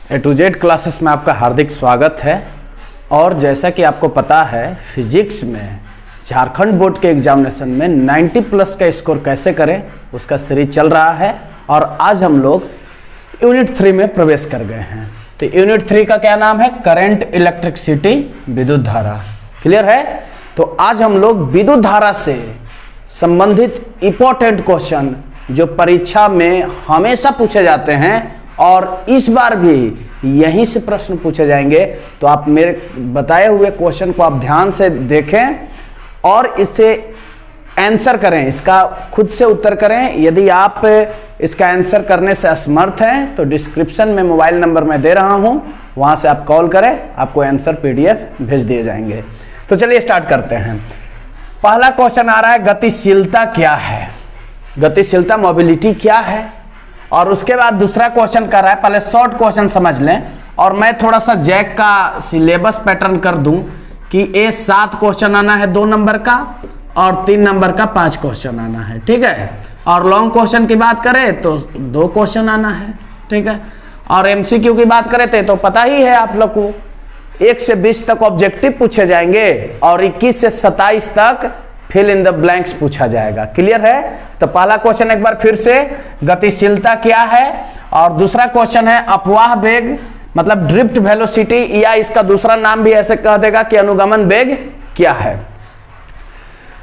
A to Z classes में आपका हार्दिक स्वागत है। और जैसा कि आपको पता है, फिजिक्स में झारखंड बोर्ड के एग्जामिनेशन में 90 प्लस का स्कोर कैसे करें उसका सीरीज चल रहा है। और आज हम लोग यूनिट 3 में प्रवेश कर गए हैं। तो यूनिट 3 का क्या नाम है? करंट इलेक्ट्रिसिटी, विद्युत धारा। क्लियर है? तो आज हम लोग विद्युत धारा से संबंधित इंपॉर्टेंट क्वेश्चन जो परीक्षा में हमेशा पूछे जाते हैं और इस बार भी यहीं से प्रश्न पूछे जाएंगे, तो आप मेरे बताए हुए क्वेश्चन को आप ध्यान से देखें और इससे आंसर करें, इसका खुद से उत्तर करें। यदि आप इसका आंसर करने से असमर्थ हैं तो डिस्क्रिप्शन में मोबाइल नंबर मैं दे रहा हूं, वहां से आप कॉल करें, आपको आंसर पीडीएफ भेज दिए जाएंगे। तो चलिए स्टार्ट करते हैं। पहला क्वेश्चन आ रहा है, गतिशीलता क्या है? गतिशीलता मोबिलिटी क्या है? और उसके बाद दूसरा क्वेश्चन कर रहा है, पहले शॉर्ट क्वेश्चन समझ लें और मैं थोड़ा सा जैक का सिलेबस पैटर्न कर दूं कि ये 7 क्वेश्चन आना है 2 नंबर का और 3 नंबर का 5 क्वेश्चन आना है, ठीक है। और लॉन्ग क्वेश्चन की बात करें तो 2 क्वेश्चन आना है, ठीक है। और एमसीक्यू की बात करें तो पता ही है आप लोग को 1 से 20 तक ऑब्जेक्टिव पूछे जाएंगे और 21 से 27 तक फिल इन द ब्लैंक्स पूछा जाएगा। क्लियर है? तो पहला क्वेश्चन एक बार फिर से, गतिशीलता क्या है? और दूसरा क्वेश्चन है अपवाह वेग, मतलब ड्रिफ्ट वेलोसिटी, या इसका दूसरा नाम भी ऐसे कह देगा कि अनुगमन वेग क्या है।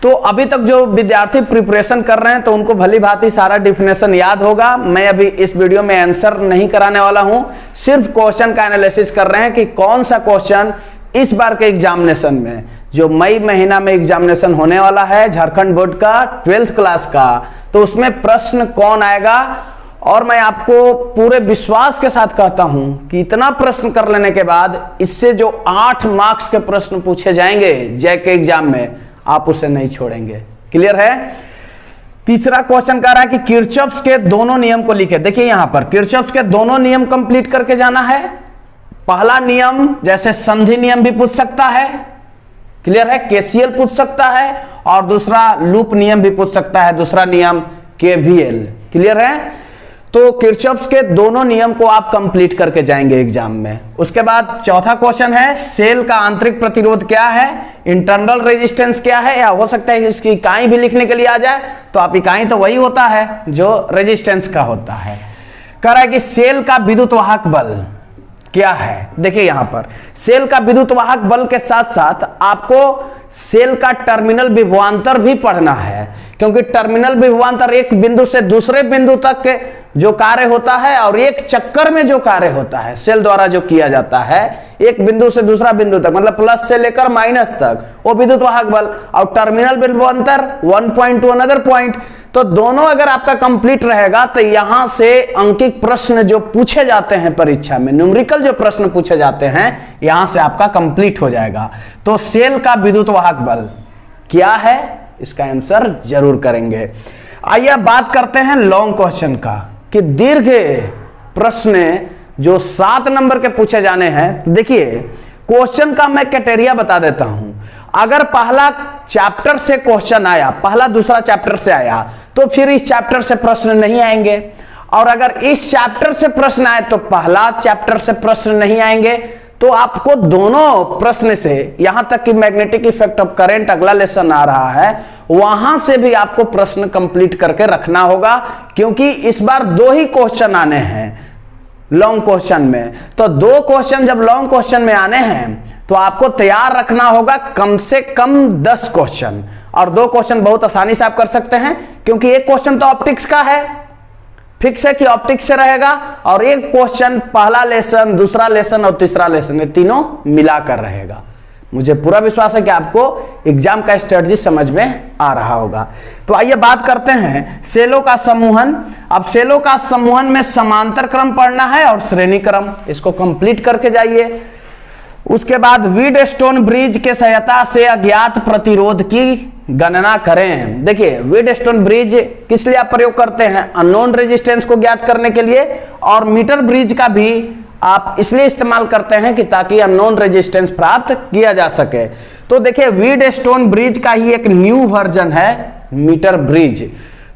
तो अभी तक जो विद्यार्थी प्रिपरेशन कर रहे हैं तो उनको भली भांति सारा डिफिनेशन याद होगा। मैं अभी इस वीडियो में आंसर नहीं कराने वाला हूं, सिर्फ क्वेश्चन का एनालिसिस कर रहे हैं कि कौन सा क्वेश्चन इस बार के एग्जामिनेशन में, जो मई महीना में एग्जामिनेशन होने वाला है झारखंड बोर्ड का 12th क्लास का, तो उसमें प्रश्न कौन आएगा। और मैं आपको पूरे विश्वास के साथ कहता हूं कि इतना प्रश्न कर लेने के बाद इससे जो 8 मार्क्स के प्रश्न पूछे जाएंगे जैक के एग्जाम में, आप उसे नहीं छोड़ेंगे। क्लियर है? तीसरा क्वेश्चन कह रहा है कि किरचॉफ के दोनों नियम को लिखे। देखिए यहां पर किरचॉफ के दोनों नियम कंप्लीट करके जाना है। पहला नियम जैसे संधि नियम भी पूछ सकता है, क्लियर है, केसीएल पूछ सकता है, और दूसरा लूप नियम भी पूछ सकता है, दूसरा नियम केवीएल। क्लियर है? तो किरचॉफ के दोनों नियम को आप कंप्लीट करके जाएंगे एग्जाम में। उसके बाद चौथा क्वेश्चन है, सेल का आंतरिक प्रतिरोध क्या है, इंटरनल रेजिस्टेंस क्या है, या हो सकता है इसकी इकाई भी लिखने के लिए आ जाए, तो आप इकाई तो वही होता है जो रेजिस्टेंस का होता है। कह रहा है कि सेल का विद्युत वाहक बल क्या है। देखिए यहां पर सेल का विद्युत वाहक बल के साथ साथ आपको सेल का टर्मिनल विभवांतर भी पढ़ना है, क्योंकि टर्मिनल विभवांतर एक बिंदु से दूसरे बिंदु तक के जो कार्य होता है और एक चक्कर में जो कार्य होता है सेल द्वारा जो किया जाता है एक बिंदु से दूसरा बिंदु तक, मतलब प्लस से लेकर माइनस तक, वो विद्युत वाहक बल। और टर्मिनल विभवांतर 1 पॉइंट टू अनदर पॉइंट। तो दोनों अगर आपका कंप्लीट रहेगा तो यहां से अंकित प्रश्न जो पूछे जाते हैं परीक्षा में, न्यूमेरिकल जो प्रश्न पूछे जाते हैं, यहां से आपका कंप्लीट हो जाएगा। तो सेल का विद्युत वाहक बल क्या है, इसका आंसर जरूर करेंगे। आइए बात करते हैं लॉन्ग क्वेश्चन का, कि दीर्घ प्रश्न जो 7 नंबर के पूछे जाने हैं। तो देखिए क्वेश्चन का मैं क्राइटेरिया बता देता हूं। अगर पहला चैप्टर से क्वेश्चन आया, पहला दूसरा चैप्टर से आया, तो फिर इस चैप्टर से प्रश्न नहीं आएंगे। और अगर इस चैप्टर से प्रश्न आए तो पहला चैप्टर से प्रश्न नहीं आएंगे। तो आपको दोनों प्रश्न से, यहां तक कि मैग्नेटिक इफेक्ट ऑफ करंट अगला लेसन आ रहा है, वहां से भी आपको प्रश्न कंप्लीट करके रखना होगा, क्योंकि इस बार 2 ही क्वेश्चन आने हैं लॉन्ग क्वेश्चन में। तो 2 क्वेश्चन जब लॉन्ग क्वेश्चन में आने हैं तो आपको तैयार रखना होगा कम से कम 10 क्वेश्चन। और 2 क्वेश्चन बहुत आसानी से आप कर सकते हैं, क्योंकि एक क्वेश्चन तो ऑप्टिक्स का है, फिक्स है कि ऑप्टिक्स से रहेगा, और एक क्वेश्चन पहला लेसन, दूसरा लेसन और तीसरा लेसन, ये तीनों मिलाकर रहेगा। मुझे पूरा विश्वास है कि आपको एग्जाम का स्ट्रेटजी समझ में आ रहा होगा। तो आइए बात करते हैं सेलों का समूहन। अब सेलों का समूहन में समांतर क्रम पढ़ना है और श्रेणी क्रम, इसको कंप्लीट करके जाइए। उसके बाद वीडस्टोन ब्रिज के सहायता से अज्ञात प्रतिरोध की गणना करें। देखिए वीडस्टोन ब्रिज किस लिए आप प्रयोग करते हैं? अननोन रेजिस्टेंस को ज्ञात करने के लिए, और मीटर ब्रिज का भी आप इसलिए इस्तेमाल करते हैं कि ताकि अननोन रेजिस्टेंस प्राप्त किया जा सके। तो देखिए वीडस्टोन ब्रिज का ही एक न्यू वर्जन है मीटर ब्रिज।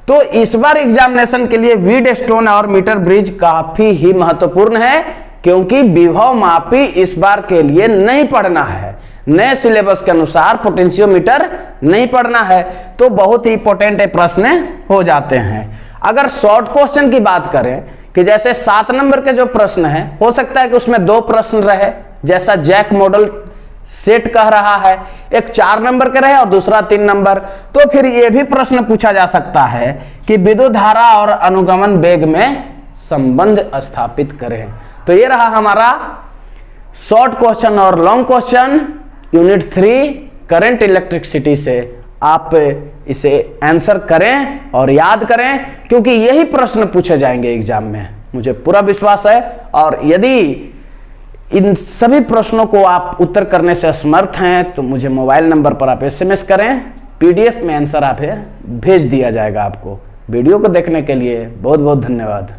तो इस बार एग्जामिनेशन के लिए वीडस्टोन और मीटर ब्रिज काफी ही महत्वपूर्ण है, क्योंकि विभव मापी इस बार के लिए नहीं पढ़ना है, नए सिलेबस के अनुसार पोटेंशियोमीटर नहीं पढ़ना है, तो बहुत ही इंपॉर्टेंट प्रश्न हो जाते हैं। अगर शॉर्ट क्वेश्चन की बात करें कि जैसे 7 नंबर के जो प्रश्न है, हो सकता है कि उसमें 2 प्रश्न रहे, जैसा जैक मॉडल सेट कह रहा है, एक 4 नंबर के रहे और दूसरा 3 नंबर, तो फिर यह भी प्रश्न पूछा जा सकता है कि विद्युत धारा और अनुगमन वेग में संबंध स्थापित करें। तो ये रहा हमारा शॉर्ट क्वेश्चन और long question unit 3 current electricity से। आप इसे आंसर करें और याद करें, क्योंकि यही प्रश्न पूछे जाएंगे एग्जाम में, मुझे पूरा विश्वास है। और यदि इन सभी प्रश्नों को आप उत्तर करने से असमर्थ हैं तो मुझे मोबाइल नंबर पर आप SMS करें, PDF में आंसर आप भेज दिया जाएगा आपको। वीडियो को देखने के लिए बहुत बहुत धन्यवाद।